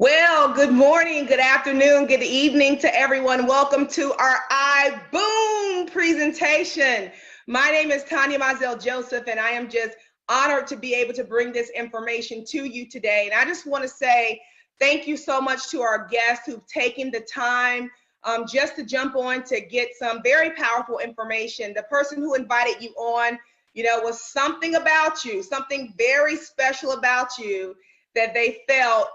Well, good morning, good afternoon, good evening to everyone. Welcome to our iBoom presentation. My name is Tanya Mizell Joseph, and I am just honored to be able to bring this information to you today. And I just want to say thank you so much to our guests who've taken the time just to jump on to get some very powerful information. The person who invited you on, was something about you, something very special about you that they felt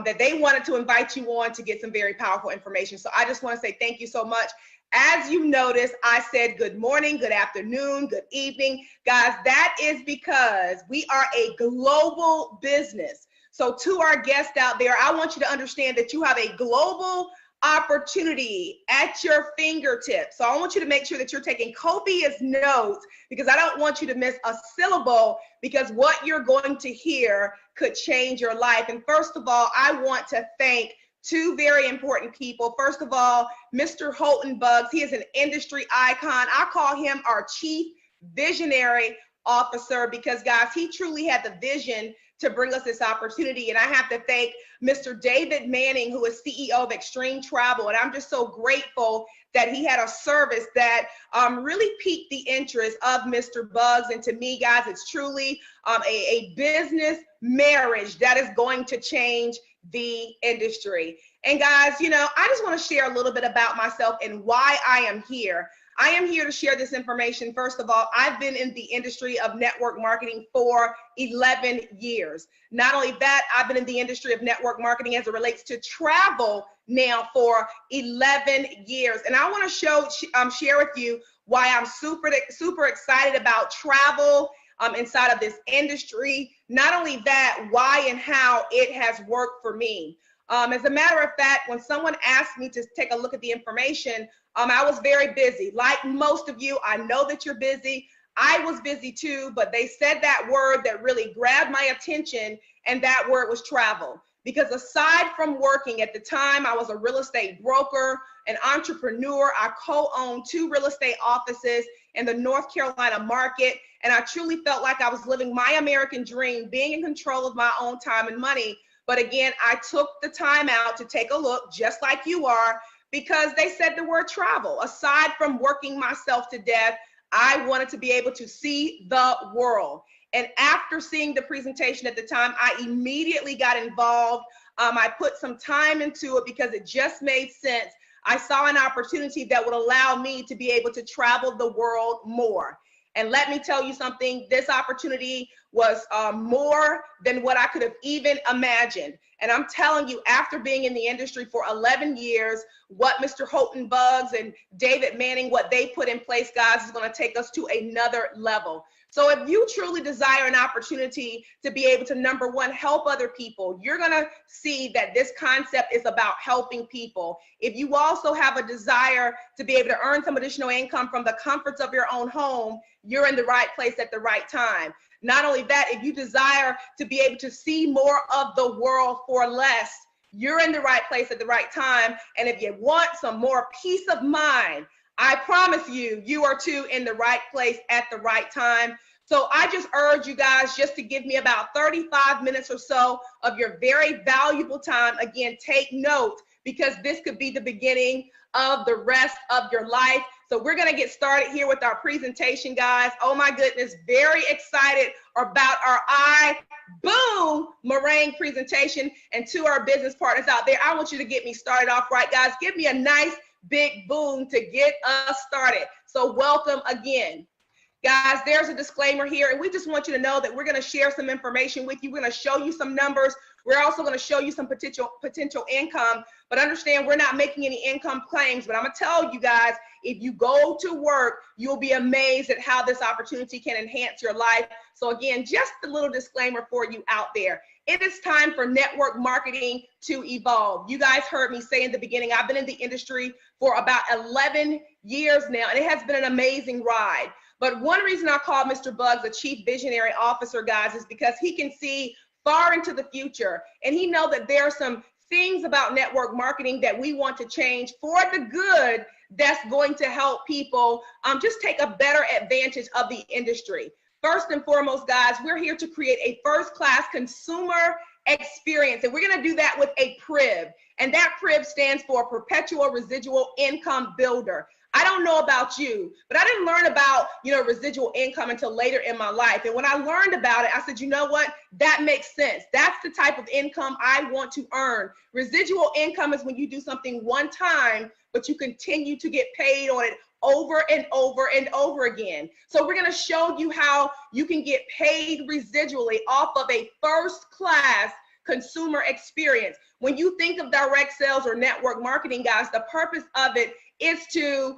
that they wanted to invite you on to get some very powerful information. So I just want to say thank you so much. As you notice, I said good morning, good afternoon, good evening. Guys, that is because we are a global business. So to our guests out there, I want you to understand that you have a global opportunity at your fingertips. So I want you to make sure that you're taking copious notes because I don't want you to miss a syllable because what you're going to hear could change your life. And first of all, I want to thank two very important people. First of all, Mr. Holton Buggs. He is an industry icon. I call him our chief visionary officer because, guys, he truly had the vision to bring us this opportunity. And I have to thank Mr. David Manning, who is CEO of Extreme Travel. And I'm just so grateful that he had a service that really piqued the interest of Mr. Buggs. And to me, guys, it's truly a business marriage that is going to change the industry. And guys, I just want to share a little bit about myself and why I am here. I am here to share this information. First of all, I've been in the industry of network marketing for 11 years. Not only that, I've been in the industry of network marketing as it relates to travel now for 11 years. And I want to share with you why I'm super excited about travel inside of this industry. Not only that, why and how it has worked for me. As a matter of fact, when someone asked me to take a look at the information, I was very busy. Like most of you, I know that you're busy. I was busy too, but they said that word that really grabbed my attention, and that word was travel. Because aside from working at the time, I was a real estate broker, an entrepreneur. I co-owned 2 real estate offices in the North Carolina market, and I truly felt like I was living my American dream, being in control of my own time and money. But again, I took the time out to take a look, just like you are, because they said the word travel. Aside from working myself to death, I wanted to be able to see the world. And after seeing the presentation at the time, I immediately got involved. I put some time into it because it just made sense. I saw an opportunity that would allow me to be able to travel the world more. And let me tell you something, this opportunity was more than what I could have even imagined. And I'm telling you, after being in the industry for 11 years, what Mr. Holton Buggs and David Manning, what they put in place, guys, is going to take us to another level. So if you truly desire an opportunity to be able to, number one, help other people, you're going to see that this concept is about helping people. If you also have a desire to be able to earn some additional income from the comforts of your own home, you're in the right place at the right time. Not only that, if you desire to be able to see more of the world for less, you're in the right place at the right time. And if you want some more peace of mind, I promise you, you are too in the right place at the right time. So I just urge you guys just to give me about 35 minutes or so of your very valuable time. Again, take note because this could be the beginning of the rest of your life. So we're going to get started here with our presentation, guys. Oh my goodness, very excited about our iBuumerang presentation. And to our business partners out there, I want you to get me started off right, guys. Give me a nice big boom to get us started. So welcome again. Guys, there's a disclaimer here, and we just want you to know that we're going to share some information with you. We're going to show you some numbers. We're also going to show you some potential income, but understand we're not making any income claims. But I'm going to tell you guys, if you go to work, you'll be amazed at how this opportunity can enhance your life. So again, just a little disclaimer for you out there. It is time for network marketing to evolve. You guys heard me say in the beginning, I've been in the industry for about 11 years now, and it has been an amazing ride. But one reason I call Mr. Buggs a chief visionary officer, guys, is because he can see far into the future. And he knows that there are some things about network marketing that we want to change for the good that's going to help people just take a better advantage of the industry. First and foremost, guys, we're here to create a first-class consumer experience, and we're going to do that with a PRIB, and that PRIB stands for Perpetual Residual Income Builder. I don't know about you, but I didn't learn about, residual income until later in my life. And when I learned about it, I said, you know what? That makes sense. That's the type of income I want to earn. Residual income is when you do something one time, but you continue to get paid on it over and over and over again. So we're going to show you how you can get paid residually off of a first-class consumer experience. When you think of direct sales or network marketing, guys, the purpose of it is to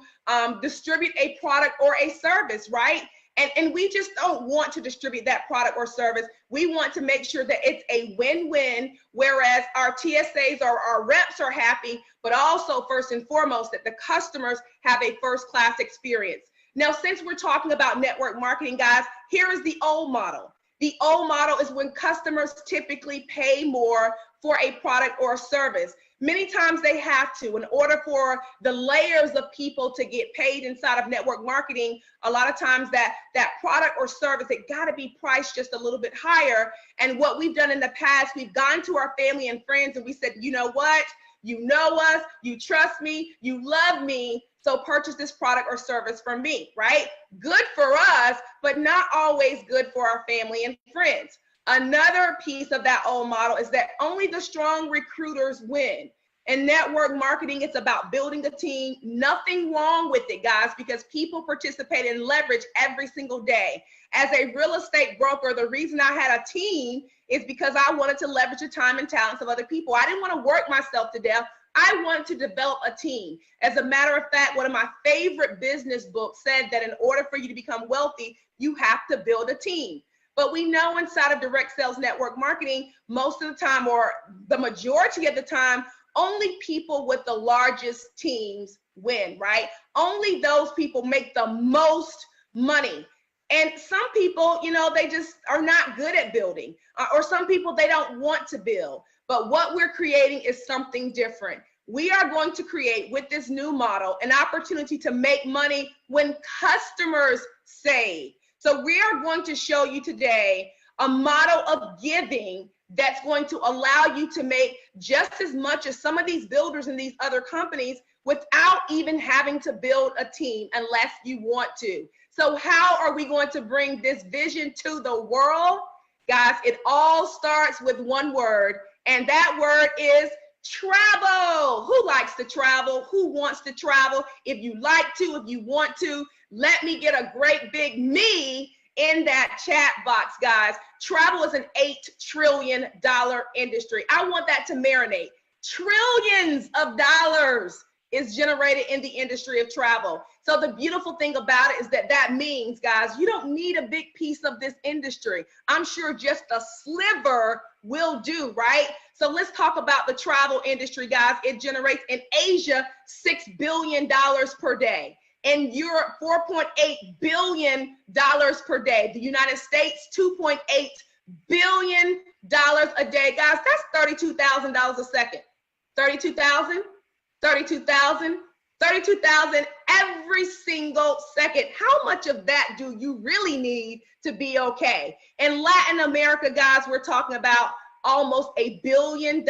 distribute a product or a service, right? And we just don't want to distribute that product or service. We want to make sure that it's a win-win, whereas our TSAs or our reps are happy, but also first and foremost that the customers have a first-class experience. Now, since we're talking about network marketing, guys, here is the old model. The old model is when customers typically pay more for a product or a service. Many times they have to, in order for the layers of people to get paid inside of network marketing. A lot of times that product or service, it got to be priced just a little bit higher. And what we've done in the past, we've gone to our family and friends and we said, you know what? You know us, you trust me, you love me, so purchase this product or service from me, right? Good for us, but not always good for our family and friends. Another piece of that old model is that only the strong recruiters win. In network marketing, it's about building a team. Nothing wrong with it, guys, because people participate in leverage every single day. As a real estate broker, the reason I had a team is because I wanted to leverage the time and talents of other people. I didn't want to work myself to death. I wanted to develop a team. As a matter of fact, one of my favorite business books said that in order for you to become wealthy, you have to build a team. But we know inside of direct sales network marketing, most of the time, or the majority of the time, only people with the largest teams win, right? Only those people make the most money. And some people, they just are not good at building, or some people, they don't want to build. But what we're creating is something different. We are going to create, with this new model, an opportunity to make money when customers save. So we are going to show you today a model of giving that's going to allow you to make just as much as some of these builders and these other companies without even having to build a team unless you want to. So how are we going to bring this vision to the world? Guys, it all starts with one word, and that word is travel. Who likes to travel? Who wants to travel? If you like to, if you want to, let me get a great big me in that chat box, guys. Travel is an $8 trillion industry. I want that to marinate. Trillions of dollars is generated in the industry of travel. So the beautiful thing about it is that means, guys, you don't need a big piece of this industry. I'm sure just a sliver will do, right? So let's talk about the travel industry, guys. It generates in Asia $6 billion per day. In Europe, $4.8 billion per day. The United States, $2.8 billion a day. Guys, that's $32,000 a second. 32,000, 32,000, 32,000 every single second. How much of that do you really need to be okay? In Latin America, guys, we're talking about almost $1 billion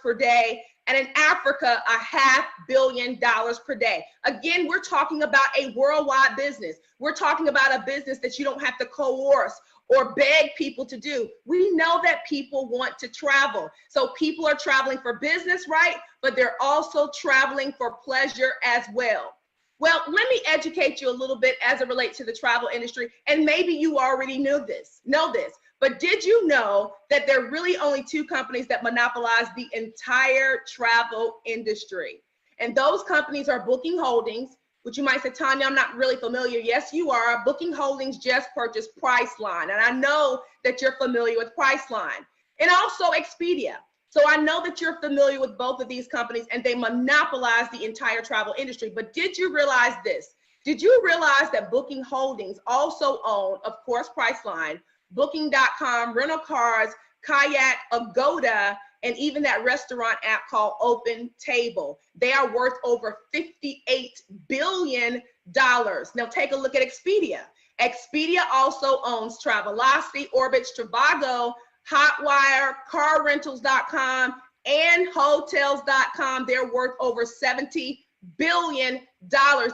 per day. And in Africa, $500 million per day. Again, we're talking about a worldwide business. We're talking about a business that you don't have to coerce or beg people to do. We know that people want to travel. So people are traveling for business, right? But they're also traveling for pleasure as well. Well, let me educate you a little bit as it relates to the travel industry. And maybe you already know this. But did you know that there are really only two companies that monopolize the entire travel industry? And those companies are Booking Holdings, which you might say, Tanya, I'm not really familiar. Yes, you are. Booking Holdings just purchased Priceline. And I know that you're familiar with Priceline. And also Expedia. So I know that you're familiar with both of these companies and they monopolize the entire travel industry. But did you realize this? Did you realize that Booking Holdings also own, of course, Priceline, Booking.com, rental cars, Kayak, Agoda, and even that restaurant app called Open Table? They are worth over $58 billion. Now take a look at Expedia. Expedia also owns Travelocity, Orbitz, Trivago, Hotwire, CarRentals.com, and Hotels.com. They're worth over $70 billion.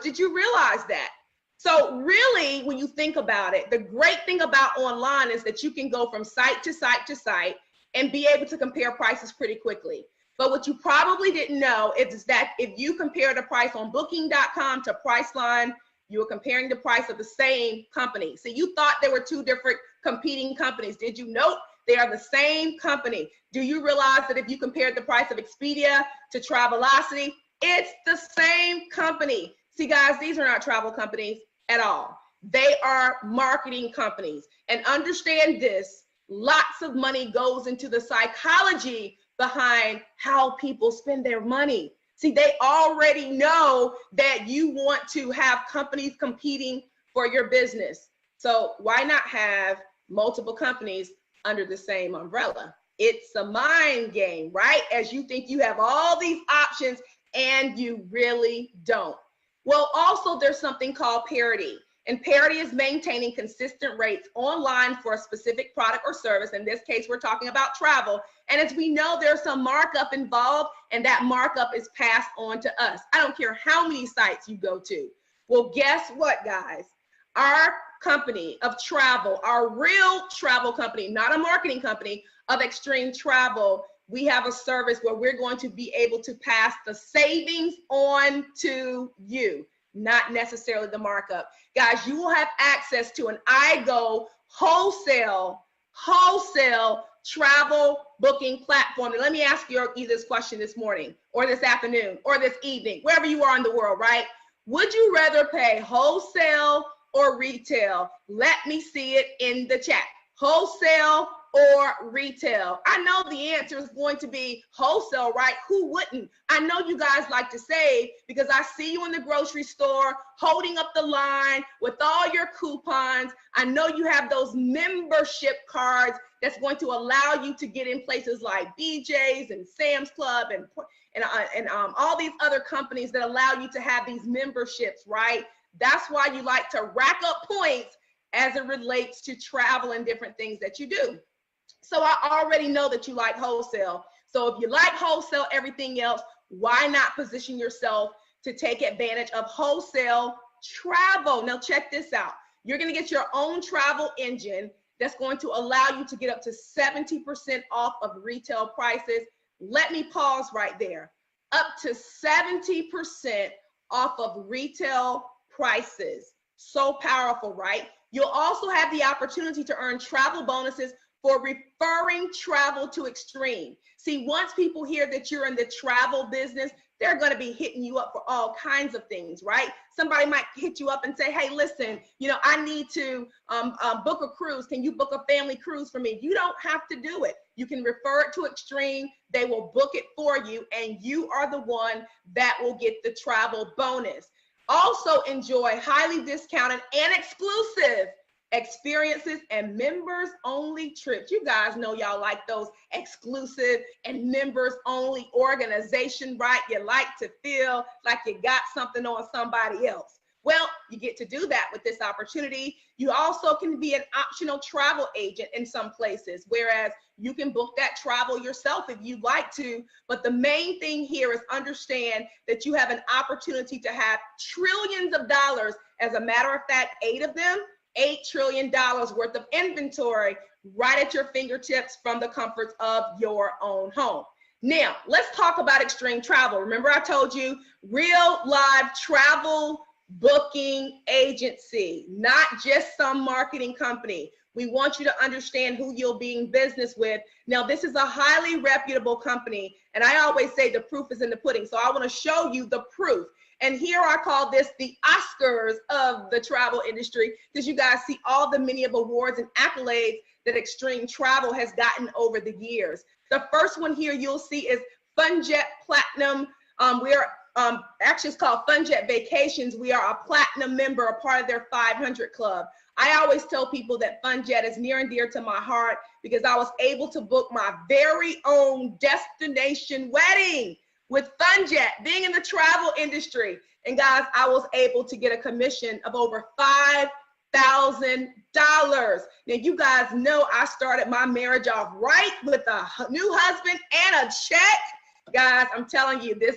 Did you realize that? So really, when you think about it, the great thing about online is that you can go from site to site to site and be able to compare prices pretty quickly. But what you probably didn't know is that if you compare the price on Booking.com to Priceline, you were comparing the price of the same company. So you thought there were two different competing companies. Did you note they are the same company? Do you realize that if you compared the price of Expedia to Travelocity, it's the same company? See, guys, these are not travel companies at all. They are marketing companies. And understand this, lots of money goes into the psychology behind how people spend their money. See, they already know that you want to have companies competing for your business. So why not have multiple companies under the same umbrella? It's a mind game, right? As you think you have all these options and you really don't. Well, also there's something called parity. And parity is maintaining consistent rates online for a specific product or service. In this case, we're talking about travel. And as we know, there's some markup involved, and that markup is passed on to us. I don't care how many sites you go to. Well, guess what, guys? Our company of travel, our real travel company, not a marketing company, of Extreme Travel, we have a service where we're going to be able to pass the savings on to you, not necessarily the markup. Guys, you will have access to an iGo wholesale travel booking platform. And let me ask you either this question this morning or this afternoon or this evening, wherever you are in the world, right? Would you rather pay wholesale or retail? Let me see it in the chat. Wholesale or retail? I know the answer is going to be wholesale, right? Who wouldn't? I know you guys like to save because I see you in the grocery store holding up the line with all your coupons. I know you have those membership cards that's going to allow you to get in places like BJ's and Sam's Club and all these other companies that allow you to have these memberships, right? That's why you like to rack up points as it relates to travel and different things that you do. So I already know that you like wholesale. So if you like wholesale, everything else, why not position yourself to take advantage of wholesale travel? Now check this out. You're going to get your own travel engine that's going to allow you to get up to 70% off of retail prices. Let me pause right there. Up to 70% off of retail prices. So powerful, right? You'll also have the opportunity to earn travel bonuses for referring travel to Extreme. See, once people hear that you're in the travel business, they're going to be hitting you up for all kinds of things, right? Somebody might hit you up and say, hey, listen, I need to book a cruise. Can you book a family cruise for me? You don't have to do it. You can refer it to Extreme. They will book it for you, and you are the one that will get the travel bonus. Also enjoy highly discounted and exclusive experiences and members only trips. You guys know y'all like those exclusive and members only organization, right? You like to feel like you got something on somebody else. Well, you get to do that with this opportunity. You also can be an optional travel agent in some places, whereas you can book that travel yourself if you'd like to. But the main thing here is understand that you have an opportunity to have trillions of dollars. As a matter of fact, 8 of them, $8 trillion worth of inventory right at your fingertips from the comforts of your own home. Now, let's talk about Extreme Travel. Remember I told you, real live travel booking agency, not just some marketing company. We want you to understand who you'll be in business with. Now, this is a highly reputable company, and I always say the proof is in the pudding. So I want to show you the proof. And here I call this the Oscars of the travel industry, because you guys see all the many of awards and accolades that Extreme Travel has gotten over the years. The first one here you'll see is FunJet Platinum. Actually, it's called FunJet Vacations. We are a platinum member, a part of their 500 club. I always tell people that FunJet is near and dear to my heart because I was able to book my very own destination wedding with FunJet, being in the travel industry. And guys, I was able to get a commission of over $5 Now, you guys know I started my marriage off right with a new husband and a check. Guys, I'm telling you, this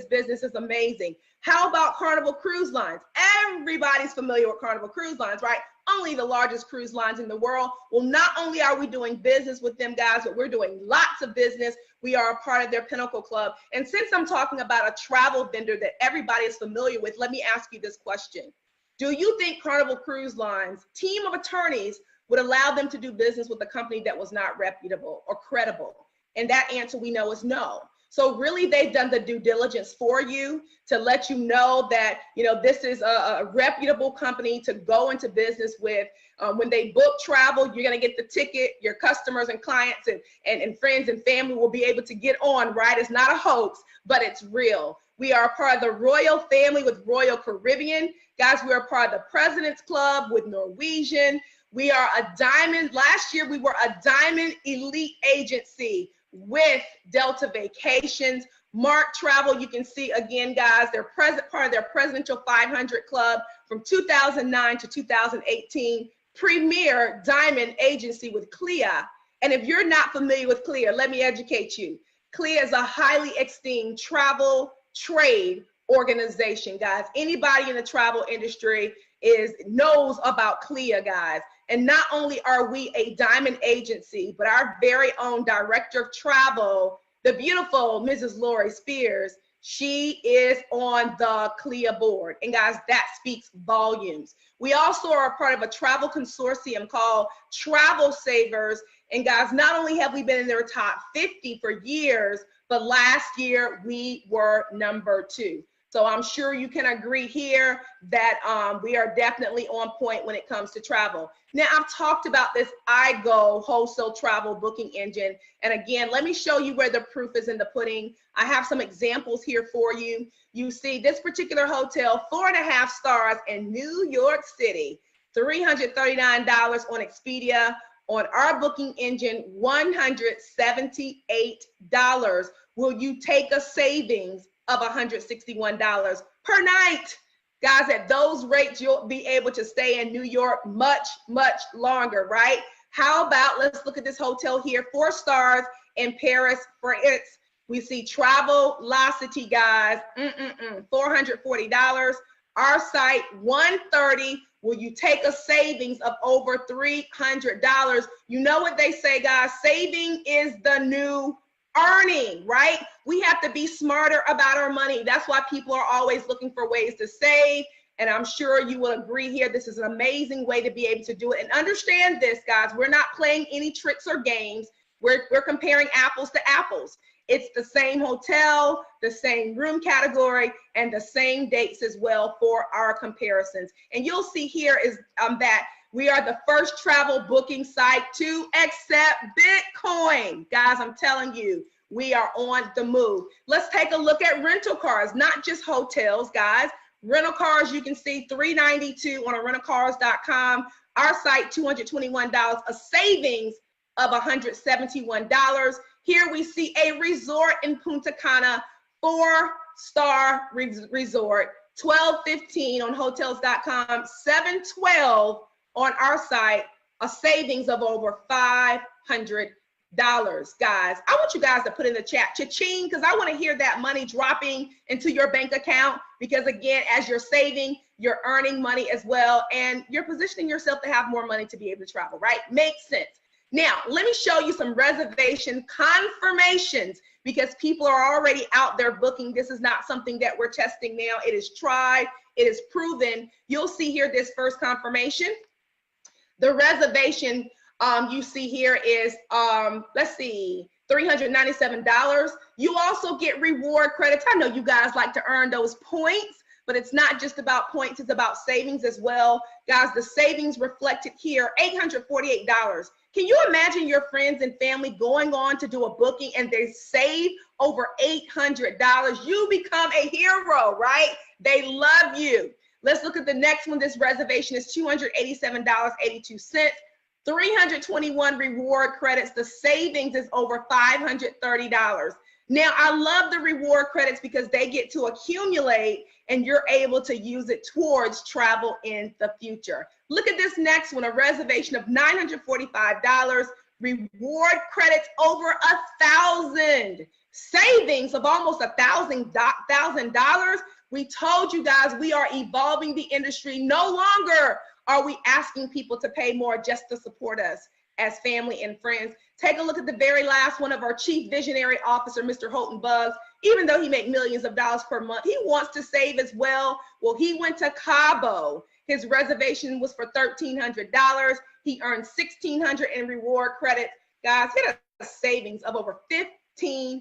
business is amazing. How about Carnival Cruise Lines? Everybody's familiar with Carnival Cruise Lines, right? Only the largest cruise lines in the world. Well, not only are we doing business with them, guys, but we're doing lots of business. We are a part of their Pinnacle Club. And since I'm talking about a travel vendor that everybody is familiar with, let me ask you this question. Do you think Carnival Cruise Lines' team of attorneys would allow them to do business with a company that was not reputable or credible? And that answer we know is no. So really, they've done the due diligence for you to let you know that, this is a reputable company to go into business with. When they book travel, you're going to get the ticket. Your customers and clients and friends and family will be able to get on, right? It's not a hoax, but it's real. We are a part of the Royal family with Royal Caribbean. Guys, we are part of the President's Club with Norwegian. We are a diamond. Last year, we were a diamond elite agency with Delta Vacations. Mark Travel, you can see again, guys, they're part of their Presidential 500 Club from 2009 to 2018. Premier diamond agency with CLIA. And if you're not familiar with CLIA, let me educate you. CLIA is a highly esteemed travel trade organization, guys. Anybody in the travel industry knows about CLIA, guys. And not only are we a diamond agency, but our very own director of travel, the beautiful Mrs. Lori Spears, she is on the CLIA board. And guys, that speaks volumes. We also are a part of a travel consortium called Travel Savers. And guys, not only have we been in their top 50 for years, but last year we were number 2. So I'm sure you can agree here that we are definitely on point when it comes to travel. Now, I've talked about this iGo wholesale travel booking engine. And again, let me show you where the proof is in the pudding. I have some examples here for you. You see this particular hotel, 4.5 stars in New York City, $339 on Expedia. On our booking engine, $178. Will you take a savings of $161 per night? Guys, at those rates, you'll be able to stay in New York much, much longer, right? How about, let's look at this hotel here, 4 stars in Paris, France. We see Travelocity, guys, $440. Our site, $130. Will you take a savings of over $300? You know what they say, guys, saving is the new earning, right? We have to be smarter about our money. That's why people are always looking for ways to save. And I'm sure you will agree here. This is an amazing way to be able to do it. And understand this, guys, we're not playing any tricks or games. We're comparing apples to apples. It's the same hotel, the same room category, and the same dates as well for our comparisons. And you'll see here is that we are the first travel booking site to accept Bitcoin. Guys, I'm telling you, we are on the move. Let's take a look at rental cars, not just hotels, guys. Rental cars, you can see $392 on a rentalcars.com. Our site, $221, a savings of $171. Here we see a resort in Punta Cana, 4-star resort, $12.15 on hotels.com, $712 on our site, a savings of over $500. Guys, I want you guys to put in the chat, cha-ching, because I want to hear that money dropping into your bank account, because again, as you're saving, you're earning money as well, and you're positioning yourself to have more money to be able to travel, right? Makes sense. Now, let me show you some reservation confirmations, because people are already out there booking. This is not something that we're testing now. It is tried, it is proven. You'll see here this first confirmation. The reservation you see here is, let's see, $397. You also get reward credits. I know you guys like to earn those points, but it's not just about points, it's about savings as well. Guys, the savings reflected here, $848. Can you imagine your friends and family going on to do a booking and they save over $800? You become a hero, right? They love you. Let's look at the next one. This reservation is $287.82. 321 reward credits. The savings is over $530. Now, I love the reward credits because they get to accumulate and you're able to use it towards travel in the future. Look at this next one, a reservation of $945, reward credits over $1,000, savings of almost $1,000. We told you guys we are evolving the industry. No longer are we asking people to pay more just to support us as family and friends. Take a look at the very last one of our chief visionary officer, Mr. Holton Buggs. Even though he makes millions of dollars per month, he wants to save as well. Well, he went to Cabo. His reservation was for $1,300. He earned $1,600 in reward credits. Guys, he had a savings of over $1,500.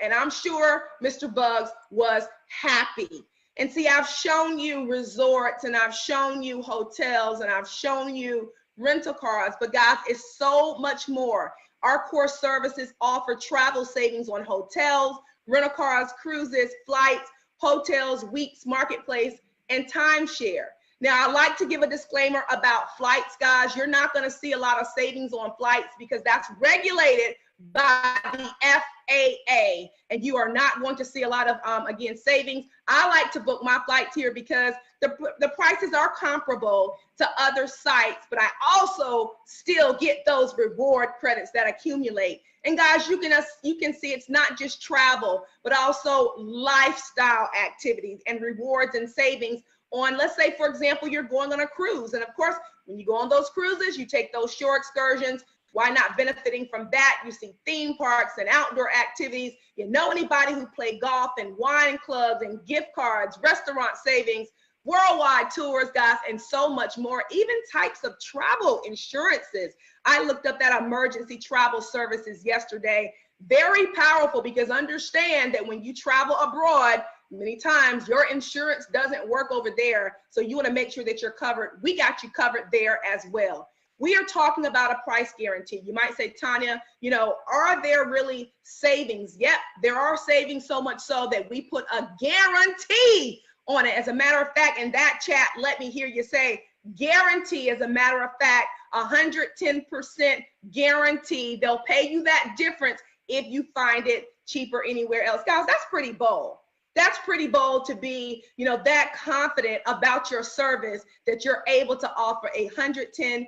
And I'm sure Mr. Buggs was happy. And see, I've shown you resorts and I've shown you hotels and I've shown you rental cars, but guys, it's so much more. Our core services offer travel savings on hotels, rental cars, cruises, flights, hotels, weeks, marketplace, and timeshare. Now, I like to give a disclaimer about flights, guys. You're not going to see a lot of savings on flights because that's regulated by the FAA, and you are not going to see a lot of, again, savings. I like to book my flights here because the prices are comparable to other sites, but I also still get those reward credits that accumulate. And guys, you can see it's not just travel, but also lifestyle activities and rewards and savings on, let's say, for example, you're going on a cruise. And of course, when you go on those cruises, you take those shore excursions. Why not benefiting from that? You see theme parks and outdoor activities. You know anybody who play golf and wine clubs and gift cards, restaurant savings, worldwide tours, guys, and so much more, even types of travel insurances. I looked up that emergency travel services yesterday. Very powerful because understand that when you travel abroad, many times your insurance doesn't work over there. So you want to make sure that you're covered. We got you covered there as well. We are talking about a price guarantee. You might say, Tanya, you know, are there really savings? Yep, there are savings, so much so that we put a guarantee on it. As a matter of fact, in that chat, let me hear you say guarantee. As a matter of fact, 110% guarantee. They'll pay you that difference if you find it cheaper anywhere else. Guys, that's pretty bold. That's pretty bold to be, you know, that confident about your service that you're able to offer 110%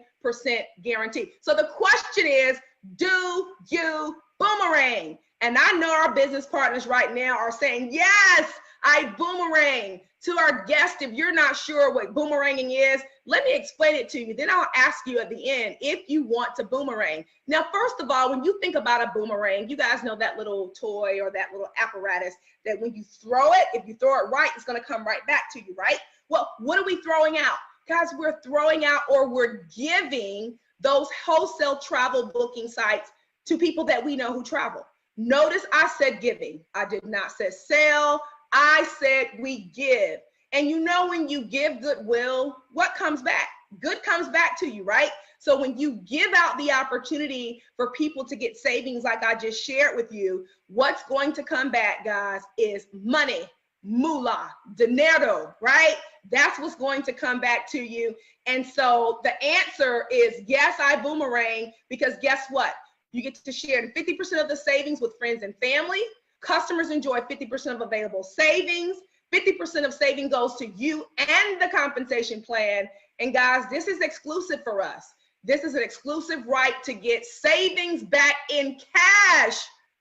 guarantee. So the question is, do you boomerang? And I know our business partners right now are saying, yes, I boomerang. To our guest, if you're not sure what boomeranging is, let me explain it to you. Then I'll ask you at the end if you want to boomerang. Now, first of all, when you think about a boomerang, you guys know that little toy or that little apparatus that when you throw it, if you throw it right, it's going to come right back to you, right? Well, what are we throwing out? Guys, we're throwing out or we're giving those wholesale travel booking sites to people that we know who travel. Notice I said giving. I did not say sell. I said we give. And you know, when you give goodwill, what comes back? Good comes back to you, right? So when you give out the opportunity for people to get savings like I just shared with you, what's going to come back, guys, is money, moolah, dinero, right? That's what's going to come back to you. And so the answer is yes, I boomerang, because guess what? You get to share 50% of the savings with friends and family. Customers enjoy 50% of available savings. 50% of saving goes to you and the compensation plan. And guys, this is exclusive for us. This is an exclusive right to get savings back in cash,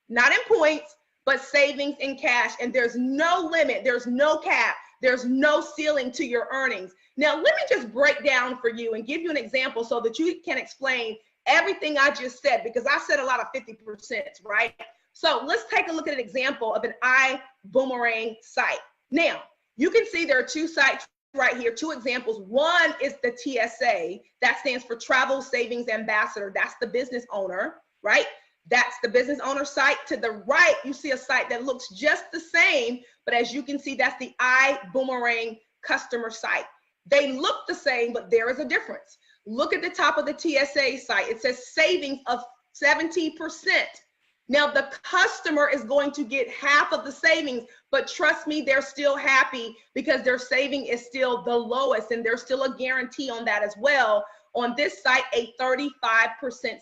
not in points, but savings in cash. And there's no limit. There's no cap. There's no ceiling to your earnings. Now, let me just break down for you and give you an example so that you can explain everything I just said, because I said a lot of 50%, right? So let's take a look at an example of an iBuumerang site. Now, you can see there are two sites right here, two examples. One is the TSA, that stands for Travel Savings Ambassador. That's the business owner, right? That's the business owner site. To the right, you see a site that looks just the same, but as you can see, that's the iBuumerang customer site. They look the same, but there is a difference. Look at the top of the TSA site. It says savings of 70%. Now, the customer is going to get half of the savings, but trust me, they're still happy because their saving is still the lowest, and there's still a guarantee on that as well on this site a 35%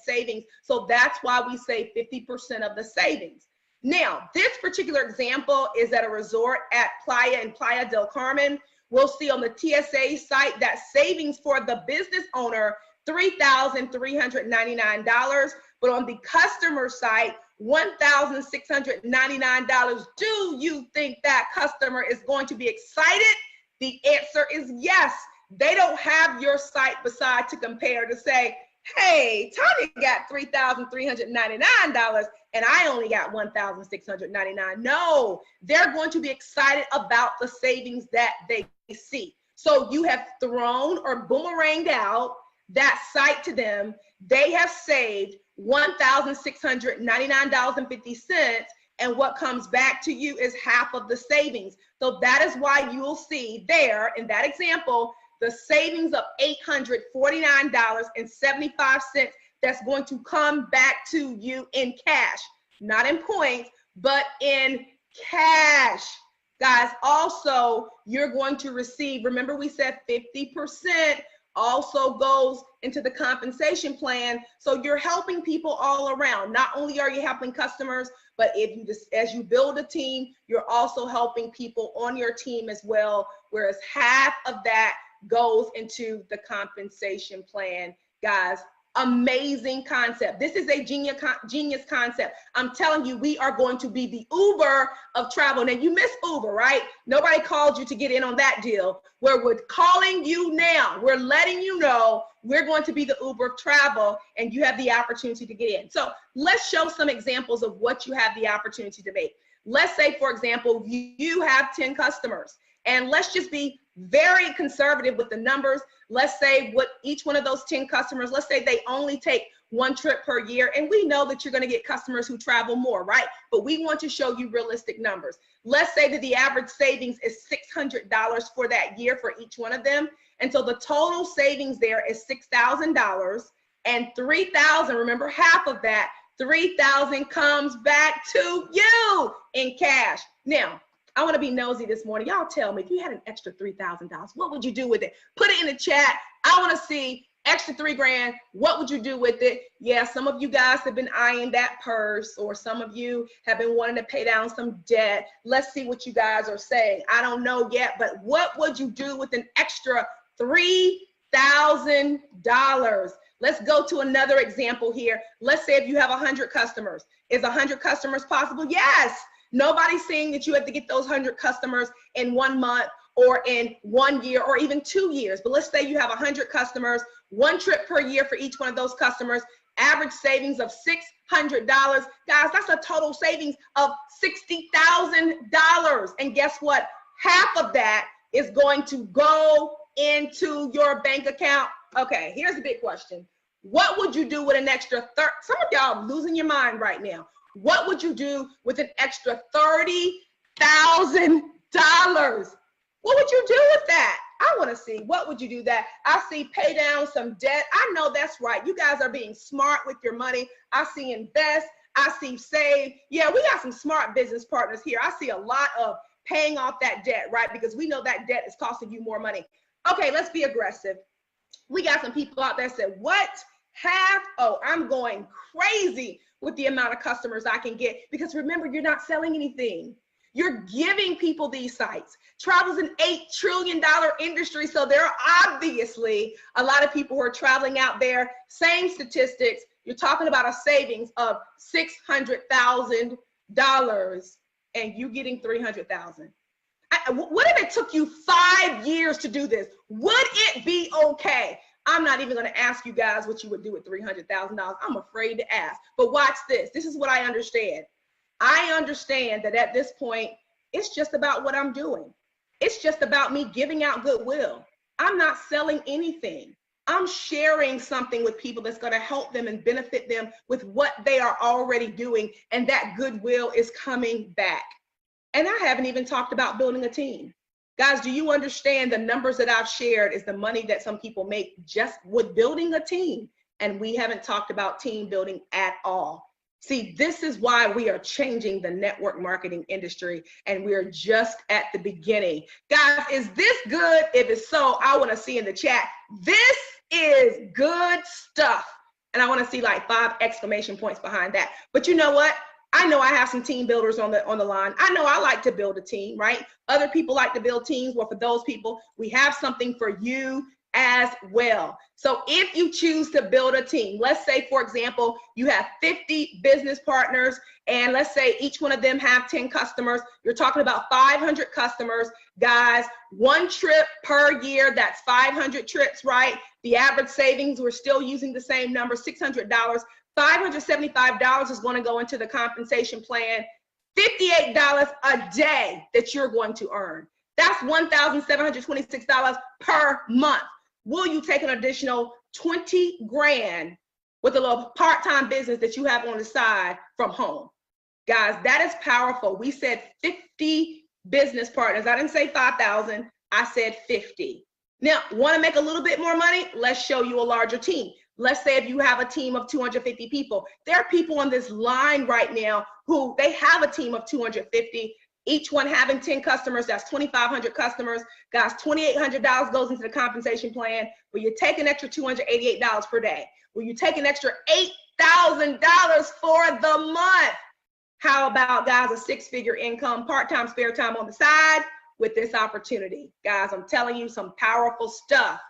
savings. So that's why we say 50% of the savings. Now, this particular example is at a resort at Playa in Playa del Carmen. We'll see on the TSA site that savings for the business owner, $3,399, but on the customer site, $1,699. Do you think that customer is going to be excited? The answer is yes. They don't have your site beside to compare to say, hey, Tanya got $3,399 and I only got $1,699. No, they're going to be excited about the savings that they see. So you have thrown or boomeranged out that site to them. They have saved $1,699.50, and what comes back to you is half of the savings. So that is why you'll see there in that example, the savings of $849.75 that's going to come back to you in cash, not in points, but in cash. Guys, also, you're going to receive, remember we said 50% also goes into the compensation plan. So you're helping people all around. Not only are you helping customers, but if you just, as you build a team, you're also helping people on your team as well, whereas half of that goes into the compensation plan. Guys, amazing concept. This is a genius concept. I'm telling you, we are going to be the Uber of travel. Now, you miss Uber, right? Nobody called you to get in on that deal. We're calling you now. We're letting you know we're going to be the Uber of travel, and you have the opportunity to get in. So let's show some examples of what you have the opportunity to make. Let's say, for example, you have 10 customers, and let's just be very conservative with the numbers. Let's say what each one of those 10 customers, let's say they only take one trip per year. And we know that you're going to get customers who travel more, right? But we want to show you realistic numbers. Let's say that the average savings is $600 for that year for each one of them. And so the total savings there is $6,000, and $3,000, remember half of that, $3,000 comes back to you in cash. Now, I want to be nosy this morning. Y'all tell me, if you had an extra $3,000, what would you do with it? Put it in the chat. I want to see extra $3,000. What would you do with it? Yeah, some of you guys have been eyeing that purse, or some of you have been wanting to pay down some debt. Let's see what you guys are saying. I don't know yet, but what would you do with an extra $3,000? Let's go to another example here. Let's say if you have 100 customers. Is 100 customers possible? Yes. Nobody's saying that you have to get those 100 customers in 1 month or in 1 year or even 2 years. But let's say you have 100 customers, one trip per year for each one of those customers, average savings of $600. Guys, that's a total savings of $60,000. And guess what? Half of that is going to go into your bank account. Okay, here's the big question. What would you do with an extra some of y'all are losing your mind right now. What would you do with an extra $30,000? What would you do with that? I want to see. What would you do that? I see pay down some debt. I know that's right. You guys are being smart with your money. I see invest. I see save. Yeah, we got some smart business partners here. I see a lot of paying off that debt, right? Because we know that debt is costing you more money. Okay, let's be aggressive. We got some people out there said, what? Half? Oh, I'm going crazy with the amount of customers I can get, because remember, you're not selling anything. You're giving people these sites. Travel's an $8 trillion industry, so there are obviously a lot of people who are traveling out there. Same statistics, you're talking about a savings of $600,000 and you getting $300,000. What if it took you 5 years to do this? Would it be okay? I'm not even going to ask you guys what you would do with $300,000. I'm afraid to ask. But watch this. This is what I understand. I understand that at this point, it's just about what I'm doing. It's just about me giving out goodwill. I'm not selling anything. I'm sharing something with people that's going to help them and benefit them with what they are already doing. And that goodwill is coming back. And I haven't even talked about building a team. Guys, do you understand the numbers that I've shared is the money that some people make just with building a team? And we haven't talked about team building at all. See, this is why we are changing the network marketing industry, and we're just at the beginning. Guys, is this good? If it's so, I want to see in the chat, this is good stuff. And I want to see like 5 exclamation points behind that. But you know what? I know I have some team builders on the line. I know I like to build a team, right? Other people like to build teams. Well, for those people, we have something for you as well. So if you choose to build a team, let's say, for example, you have 50 business partners, and let's say each one of them have 10 customers. You're talking about 500 customers. Guys, 1 trip per year, that's 500 trips, right? The average savings, we're still using the same number, $600. $575 is going to go into the compensation plan. $58 a day that you're going to earn. That's $1,726 per month. Will you take an additional 20 grand with a little part-time business that you have on the side from home? Guys, that is powerful. We said 50 business partners. I didn't say 5,000. I said 50. Now, want to make a little bit more money? Let's show you a larger team. Let's say if you have a team of 250 people. There are people on this line right now who they have a team of 250, each one having 10 customers. That's 2,500 customers. Guys, $2,800 goes into the compensation plan. Will you take an extra $288 per day? Will you take an extra $8,000 for the month? How about, guys, a 6-figure income, part-time, spare time on the side with this opportunity? Guys, I'm telling you some powerful stuff.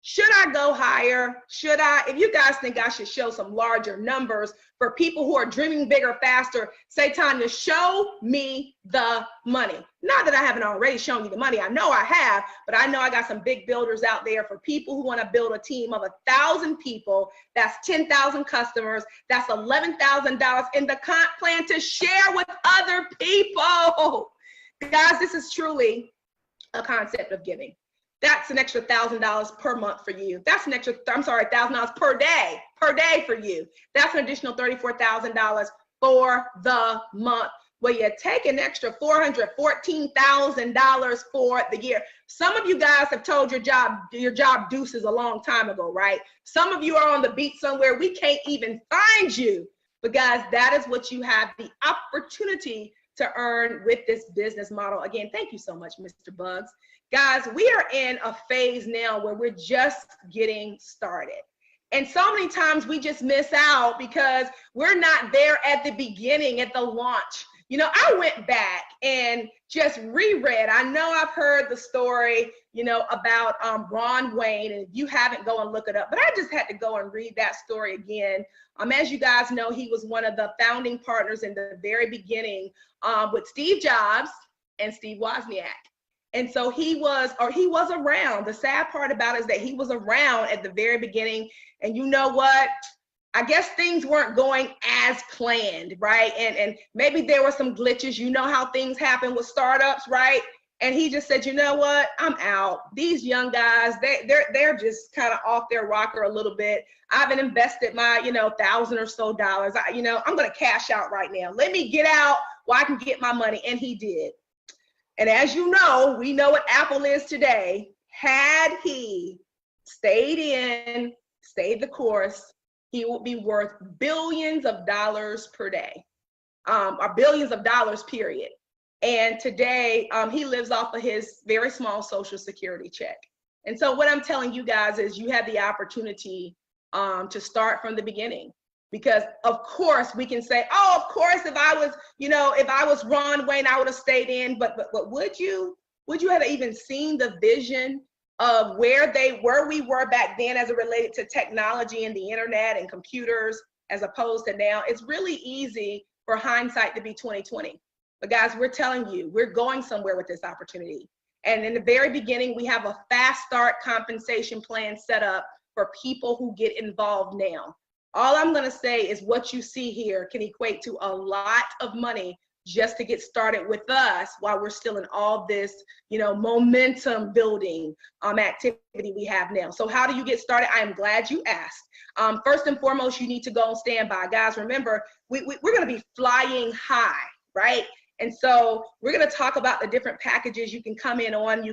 Should I go higher? Should I? If you guys think I should show some larger numbers for people who are dreaming bigger, faster, say, Tanya, show me the money. Not that I haven't already shown you the money. I know I have, but I know I got some big builders out there for people who want to build a team of 1,000 people. That's 10,000 customers. That's $11,000 in the comp plan to share with other people. Guys, this is truly a concept of giving. That's an extra $1,000 per month for you. That's an extra, $1,000 per day for you. That's an additional $34,000 for the month. Well, you take an extra $414,000 for the year. Some of you guys have told your job deuces a long time ago, right? Some of you are on the beat somewhere. We can't even find you. But guys, that is what you have the opportunity to earn with this business model. Again, thank you so much, Mr. Bugs. Guys, we are in a phase now where we're just getting started. And so many times we just miss out because we're not there at the beginning, at the launch. You know, I went back and just reread. I know I've heard the story, you know, about Ron Wayne, and if you haven't, go and look it up. But I just had to go and read that story again. As you guys know, he was one of the founding partners in the very beginning with Steve Jobs and Steve Wozniak. And so he was around. The sad part about it is that he was around at the very beginning. And you know what? I guess things weren't going as planned, right? And maybe there were some glitches. You know how things happen with startups, right? And he just said, you know what? I'm out. These young guys, they're just kind of off their rocker a little bit. I haven't invested my, $1,000 or so. I'm going to cash out right now. Let me get out while I can get my money. And he did. And as you know, we know what Apple is today. Had he stayed the course, he would be worth billions of dollars per day, or billions of dollars, period. And today, he lives off of his very small Social Security check. And so what I'm telling you guys is you have the opportunity to start from the beginning. Because of course we can say, oh, of course, if I was Ron Wayne, I would have stayed in. But would you have even seen the vision of where we were back then as it related to technology and the internet and computers as opposed to now? It's really easy for hindsight to be 2020. But guys, we're telling you, we're going somewhere with this opportunity. And in the very beginning, we have a fast start compensation plan set up for people who get involved now. All I'm going to say is what you see here can equate to a lot of money just to get started with us while we're still in all this, momentum building activity we have now. So how do you get started? I am glad you asked. First and foremost, you need to go on standby. Guys, remember, we're going to be flying high, right? And so we're going to talk about the different packages you can come in on.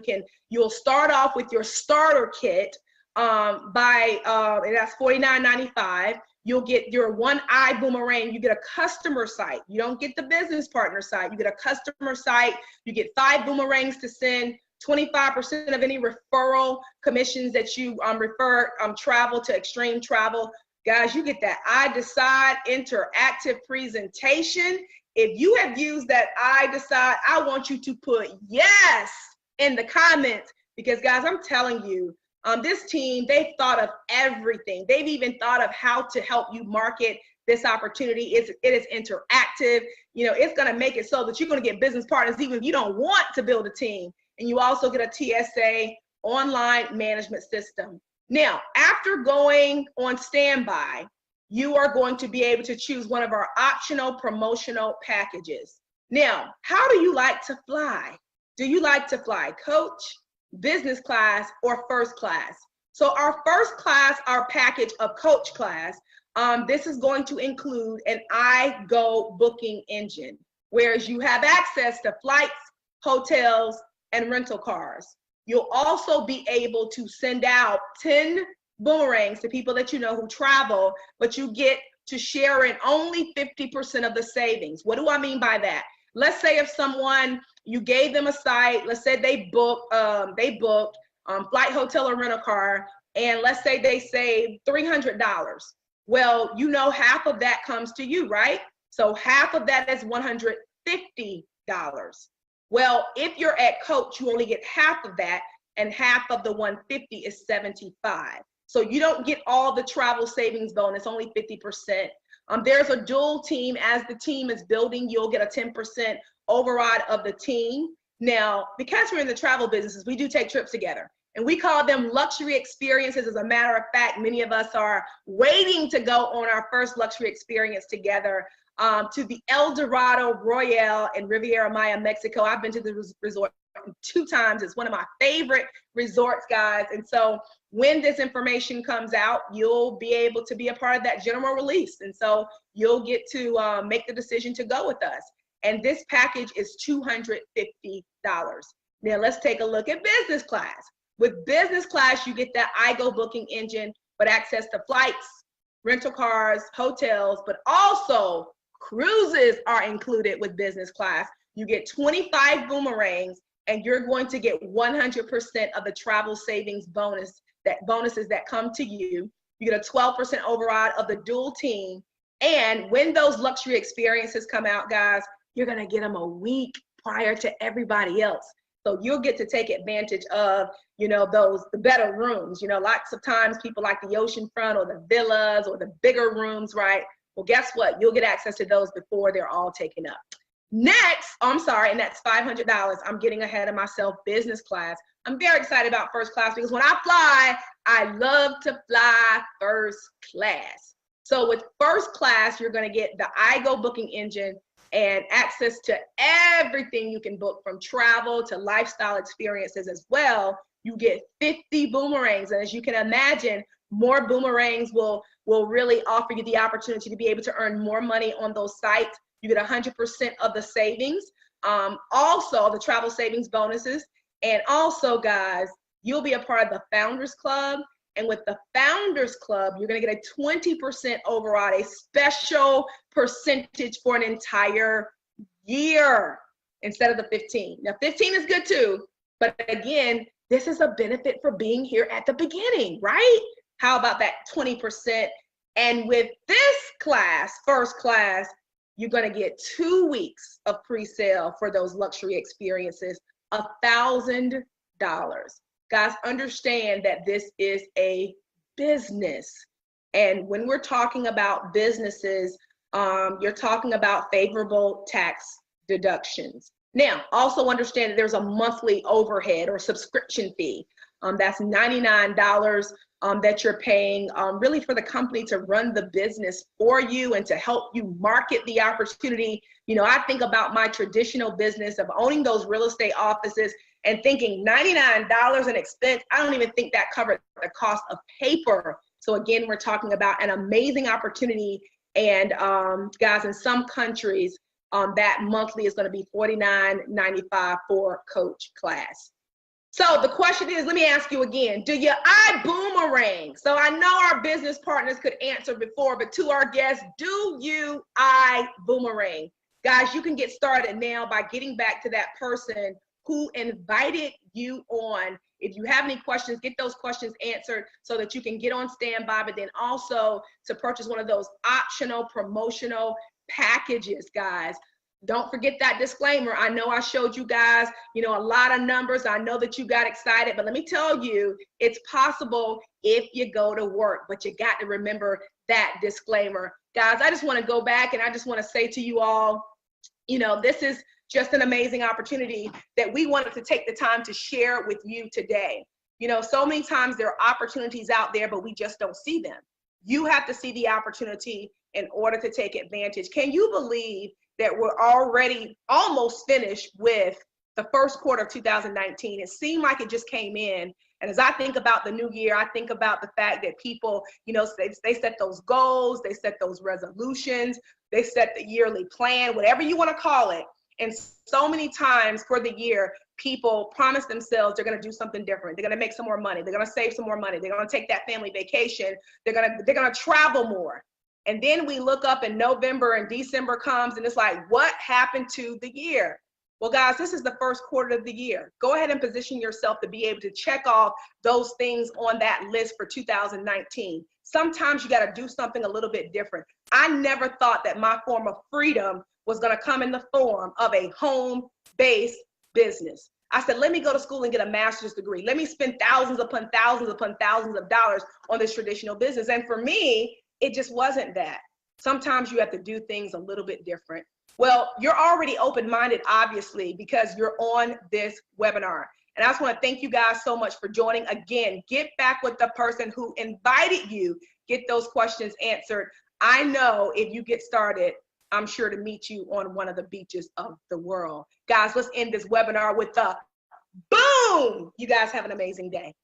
You'll start off with your starter kit and that's $49.95. You'll get your one iBuumerang. You get a customer site. You don't get the business partner site. You get a customer site. You get 5 boomerangs to send 25% of any referral commissions that you refer travel to Extreme Travel. Guys, you get that I Decide interactive presentation. If you have used that I Decide, I want you to put yes in the comments, because guys, I'm telling you, this team, they've thought of everything. They've even thought of how to help you market this opportunity. It is interactive. You know, it's going to make it so that you're going to get business partners even if you don't want to build a team. And you also get a TSA online management system. Now, after going on standby, you are going to be able to choose one of our optional promotional packages. Now, how do you like to fly? Do you like to fly coach, business class, or first class? So our first class, our package of coach class, this is going to include an iGo booking engine, whereas you have access to flights, hotels, and rental cars. You'll also be able to send out 10 boomerangs to people that you know who travel, but you get to share in only 50% of the savings. What do I mean by that? Let's say if someone, you gave them a site, let's say they booked flight, hotel, or rental car, and let's say they saved $300. Well, you know half of that comes to you, right? So half of that is $150. Well, if you're at Coach, you only get half of that, and half of the 150 is 75. So you don't get all the travel savings bonus, only 50%. There's a dual team. As the team is building, you'll get a 10% override of the team. Now, because we're in the travel businesses, we do take trips together, and we call them luxury experiences. As a matter of fact, many of us are waiting to go on our first luxury experience together to the El Dorado Royale in Riviera Maya, Mexico. I've been to the resort 2 times. It's one of my favorite resorts, guys. And so when this information comes out, you'll be able to be a part of that general release. And so you'll get to make the decision to go with us. And this package is $250. Now let's take a look at business class. With business class, you get that iGo booking engine, but access to flights, rental cars, hotels, but also cruises are included with business class. You get 25 boomerangs, and you're going to get 100% of the travel savings bonuses that come to you. You get a 12% override of the dual team. And when those luxury experiences come out, guys, you're gonna get them a week prior to everybody else. So you'll get to take advantage of, you know, the better rooms. You know, lots of times people like the oceanfront or the villas or the bigger rooms, right? Well, guess what? You'll get access to those before they're all taken up. Next, and that's $500. I'm getting ahead of myself. Business class. I'm very excited about first class because when I fly, I love to fly first class. So with first class, you're going to get the iGo booking engine and access to everything you can book, from travel to lifestyle experiences as well. You get 50 boomerangs. And as you can imagine, more boomerangs will really offer you the opportunity to be able to earn more money on those sites. You get 100% of the savings, also the travel savings bonuses. And also, guys, you'll be a part of the Founders Club. And with the Founders Club, you're going to get a 20% override, a special percentage for an entire year instead of the 15. Now, 15 is good too, but again, this is a benefit for being here at the beginning, right? How about that 20%? And with this class, first class, you're going to get 2 weeks of pre-sale for those luxury experiences, $1,000. Guys, understand that this is a business. And when we're talking about businesses, you're talking about favorable tax deductions. Now, also understand that there's a monthly overhead or subscription fee. That's $99 that you're paying really for the company to run the business for you and to help you market the opportunity. You know, I think about my traditional business of owning those real estate offices and thinking $99 in expense. I don't even think that covered the cost of paper. So again, we're talking about an amazing opportunity. And guys, in some countries, that monthly is going to be $49.95 for coach class. So the question is, let me ask you again, do you iBoomerang? So I know our business partners could answer before, but to our guests, do you iBoomerang? Guys, you can get started now by getting back to that person who invited you on. If you have any questions, get those questions answered so that you can get on standby, but then also to purchase one of those optional promotional packages, guys. Don't forget that disclaimer. I know I showed you guys, a lot of numbers. I know that you got excited, but let me tell you, it's possible if you go to work, but you got to remember that disclaimer. Guys, I just want to go back and I just want to say to you all, this is just an amazing opportunity that we wanted to take the time to share with you today. So many times there are opportunities out there, but we just don't see them. You have to see the opportunity in order to take advantage. Can you believe that we're already almost finished with the first quarter of 2019? It seemed like it just came in. And as I think about the new year, I think about the fact that people, they set those goals, they set those resolutions, they set the yearly plan, whatever you want to call it. And so many times for the year, people promise themselves they're going to do something different. They're going to make some more money. They're going to save some more money. They're going to take that family vacation. They're going to travel more. And then we look up and November and December comes and it's like, what happened to the year? Well, guys, this is the first quarter of the year. Go ahead and position yourself to be able to check off those things on that list for 2019. Sometimes you got to do something a little bit different. I never thought that my form of freedom was going to come in the form of a home-based business. I said, let me go to school and get a master's degree. Let me spend thousands upon thousands upon thousands of dollars on this traditional business. And for me, it just wasn't that. Sometimes you have to do things a little bit different. Well, you're already open-minded, obviously, because you're on this webinar. And I just want to thank you guys so much for joining. Again, get back with the person who invited you. Get those questions answered. I know if you get started, I'm sure to meet you on one of the beaches of the world. Guys, let's end this webinar with the boom. You guys have an amazing day.